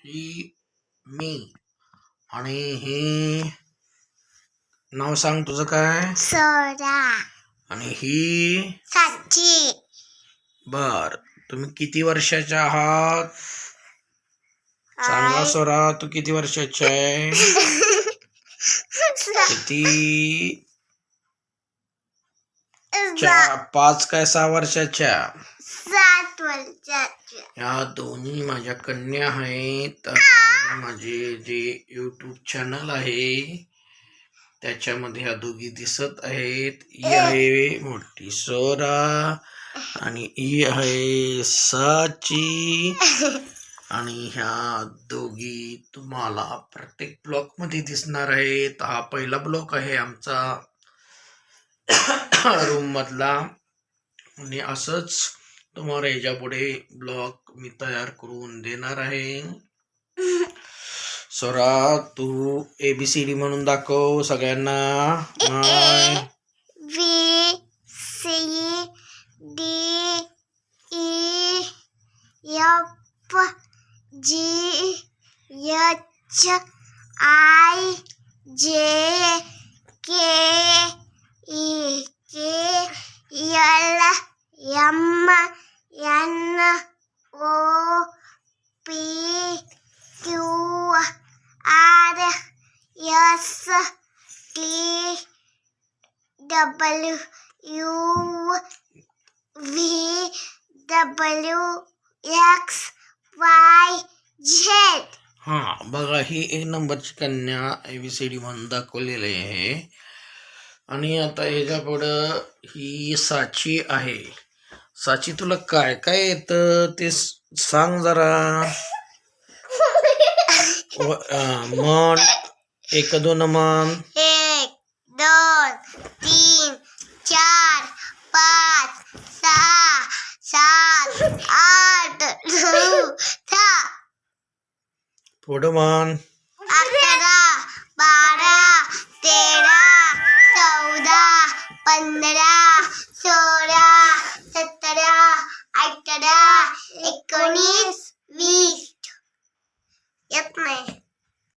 ही मी आणि ही नाव सांग तुझं काय? सोरा. आणि ही साची. बर. तुम्ही किती वर्षाच्या आहात? सांगा सोरा, तू किती वर्षाची आहे? किती? 5 काय 6 वर्षाच्या? 7 वर्षाच्या. या दोन्ही माझ्या कन्या आहेत. माझे जे YouTube चॅनल आहे त्याच्यामध्ये ह्या दोघी दिसत आहेत. ही आहे मोठी सोरा आणि ही आहे साची. आणि ह्या दोघी तुम्हाला प्रत्येक ब्लॉग मध्ये दिसणार आहेत. हा पहिला ब्लॉग आहे आमचा रूम मधला आणि असंच तुम्हाला याच्या पुढे ब्लॉग मी तयार करून देणार आहे. सोरा, तू ABCD म्हणून दाखव सगळ्यांना. WXYZ. हा बघा, ही 1 नंबरची कन्या ABCD म्हणून दाखवलेली आहे. आणि आता ह्याच्या पुढं ही साची आहे. साची, तुला काय काय येतं ते सांग जरा. म्हण 1 2 म्हण. 1 2 3 4 5 6 7 8 9 10. पुढं म्हण. 11 12 13 14 15